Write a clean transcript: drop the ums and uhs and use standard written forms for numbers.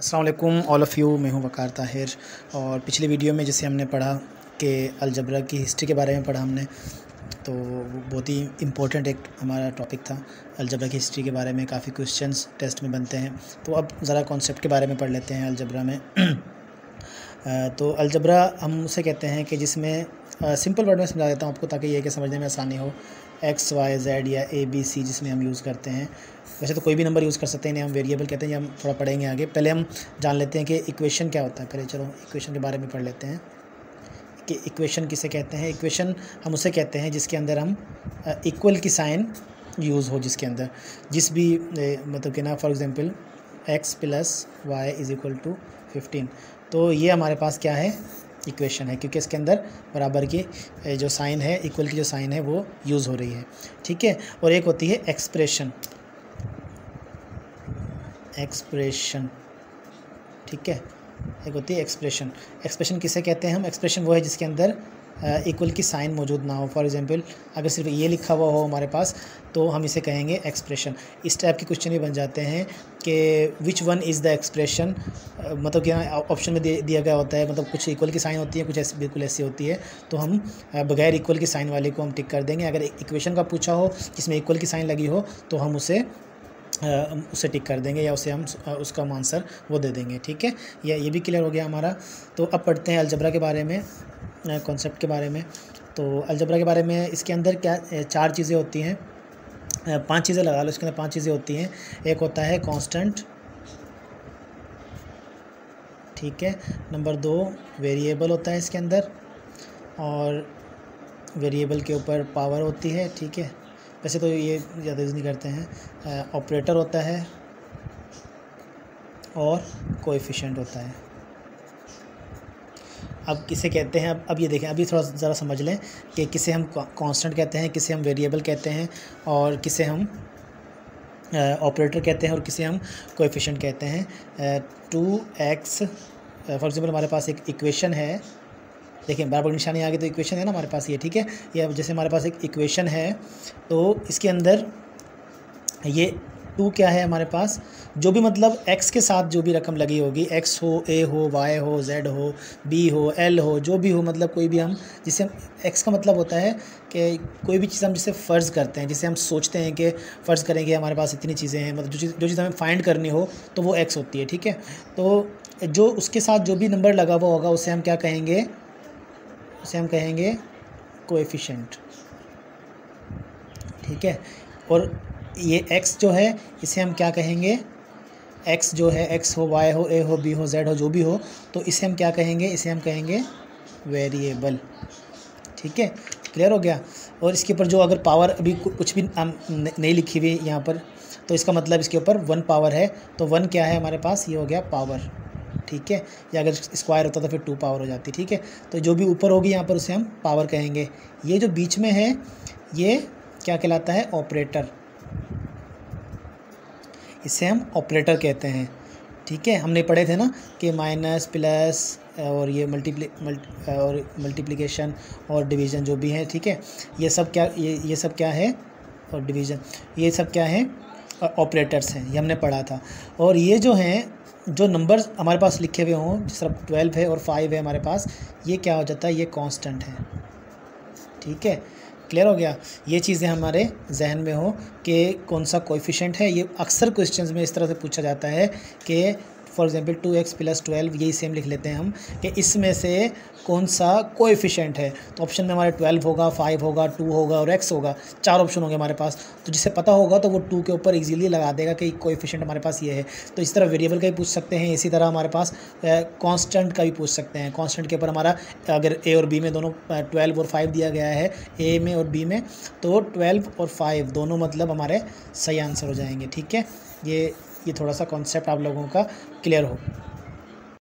अस्सलाम वालेकुम all of you. मैं हूं वकार ताहिर। और पिछली वीडियो में जैसे हमने पढ़ा कि अलजबरा की हिस्ट्री के बारे में पढ़ा हमने, तो वो बहुत ही इम्पोर्टेंट एक हमारा टॉपिक था। अलजबरा की हिस्ट्री के बारे में काफ़ी क्वेश्चंस टेस्ट में बनते हैं, तो अब ज़रा कॉन्सेप्ट के बारे में पढ़ लेते हैं अलजबरा में। तो अलजबरा हम उसे कहते हैं कि जिसमें सिंपल वर्ड में समझा देता हूँ आपको ताकि ये कि समझने में आसानी हो। एक्स वाई जेड या ए बी सी जिसमें हम यूज़ करते हैं, वैसे तो कोई भी नंबर यूज़ कर सकते हैं, इन्हें हम वेरिएबल कहते हैं। ये हम थोड़ा पढ़ेंगे आगे। पहले हम जान लेते हैं कि इक्वेशन क्या होता है। पहले चलो इक्वेशन के बारे में पढ़ लेते हैं कि इक्वेशन किसे कहते हैं। इक्वेशन हम उसे कहते हैं जिसके अंदर हम इक्वल की साइन यूज़ हो, जिसके अंदर जिस भी मतलब कि ना for example X plus Y is equal to 15, तो ये हमारे पास क्या है, इक्वेशन है, क्योंकि इसके अंदर बराबर की जो साइन है, इक्वल की जो साइन है वो यूज़ हो रही है, ठीक है। और एक होती है एक्सप्रेशन, ठीक है। एक होती है एक्सप्रेशन। एक्सप्रेशन किसे कहते हैं हम? एक्सप्रेशन वो है जिसके अंदर इक्वल की साइन मौजूद ना हो। फॉर एग्जांपल अगर सिर्फ ये लिखा हुआ हो हमारे पास तो हम इसे कहेंगे एक्सप्रेशन। इस टाइप के क्वेश्चन भी बन जाते हैं कि which one is the expression, मतलब कि ऑप्शन में दिया गया होता है, मतलब कुछ इक्वल की साइन होती है, कुछ ऐसी बिल्कुल ऐसी होती है, तो हम बगैर इक्वल की साइन वाले को हम टिक कर देंगे। अगर इक्वेशन का पूछा हो जिसमें इक्वल की साइन लगी हो तो हम उसे टिक कर देंगे या उसे हम उसका आंसर वो दे देंगे, ठीक है। ये भी क्लियर हो गया हमारा। तो अब पढ़ते हैं अलजबरा के बारे में, कॉन्सेप्ट के बारे में। तो अलजबरा के बारे में इसके अंदर क्या 4 चीज़ें होती हैं, 5 चीज़ें लगा लो, इसके अंदर 5 चीज़ें होती हैं। एक होता है कांस्टेंट, ठीक है। नंबर 2 वेरिएबल होता है इसके अंदर, और वेरिएबल के ऊपर पावर होती है, ठीक है। वैसे तो ये ज़्यादा यूज़ नहीं करते हैं। ऑपरेटर होता है और कोएफिशिएंट होता है। अब किसे कहते हैं, अब ये देखें, अभी थोड़ा ज़रा समझ लें कि किसे हम कांस्टेंट कहते हैं, किसे हम वेरिएबल कहते हैं, और किसे हम ऑपरेटर कहते हैं, और किसे हम कोएफिशिएंट कहते हैं। 2x फॉर एग्जांपल हमारे पास एक इक्वेशन है, देखिए बराबर निशानी आ गई तो इक्वेशन है ना हमारे पास ये, ठीक है। ये अब जैसे हमारे पास एक इक्वेशन है तो इसके अंदर ये 2 क्या है हमारे पास, जो भी मतलब x के साथ जो भी रकम लगी होगी, x हो, a हो, y हो, z हो, b हो, l हो, जो भी हो, मतलब कोई भी हम जिसे x का मतलब होता है कि कोई भी चीज़ हम जिसे फ़र्ज़ करते हैं, जिसे हम सोचते हैं कि फ़र्ज़ करेंगे हमारे पास इतनी चीज़ें हैं, मतलब जो चीज़ हमें फाइंड करनी हो तो वो x होती है, ठीक है। तो जो उसके साथ जो भी नंबर लगा हुआ होगा उसे हम क्या कहेंगे, उसे हम कहेंगे कोएफिशिएंट, ठीक है। और ये x जो है इसे हम क्या कहेंगे, x जो है, x हो, y हो, a हो, b हो, z हो, जो भी हो, तो इसे हम क्या कहेंगे, इसे हम कहेंगे वेरिएबल, ठीक है। क्लियर हो गया। और इसके ऊपर जो अगर पावर अभी कुछ भी नहीं लिखी हुई यहाँ पर, तो इसका मतलब इसके ऊपर 1 पावर है, तो 1 क्या है हमारे पास, ये हो गया पावर, ठीक है। या अगर स्क्वायर होता तो फिर 2 पावर हो जाती, ठीक है। तो जो भी ऊपर होगी यहाँ पर उसे हम पावर कहेंगे। ये जो बीच में है ये क्या कहलाता है, ऑपरेटर, इसे हम ऑपरेटर कहते हैं, ठीक है। हमने पढ़े थे ना कि माइनस प्लस और ये मल्टीप्लिकेशन और डिवीज़न जो भी है, ठीक है, ये सब क्या, ये सब क्या है, और डिवीज़न, ये सब क्या है, ऑपरेटर्स हैं, ये हमने पढ़ा था। और ये जो हैं, जो नंबर्स हमारे पास लिखे हुए हों, जिस तरह 12 है और 5 है हमारे पास, ये क्या हो जाता है, ये कांस्टेंट है, ठीक है। क्लियर हो गया। ये चीज़ें हमारे जहन में हो कि कौन सा कोएफिशिएंट है। ये अक्सर क्वेश्चंस में इस तरह से पूछा जाता है कि फॉर एग्जांपल 2x + 12, यही सेम लिख लेते हैं हम कि इसमें से कौन सा कोएफिशिएंट है। तो ऑप्शन में हमारे 12 होगा, 5 होगा, 2 होगा और x होगा, 4 ऑप्शन होंगे हमारे पास। तो जिसे पता होगा तो वो 2 के ऊपर इजीली लगा देगा कि कोएफिशिएंट हमारे पास ये है। तो इस तरह वेरिएबल का भी पूछ सकते हैं, इसी तरह हमारे पास कांस्टेंट का भी पूछ सकते हैं। कांस्टेंट के ऊपर हमारा अगर a और b में दोनों 12 और 5 दिया गया है, a में और b में, तो 12 और 5 दोनों मतलब हमारे सही आंसर हो जाएंगे, ठीक है। ये थोड़ा सा कॉन्सेप्ट आप लोगों का क्लियर हो।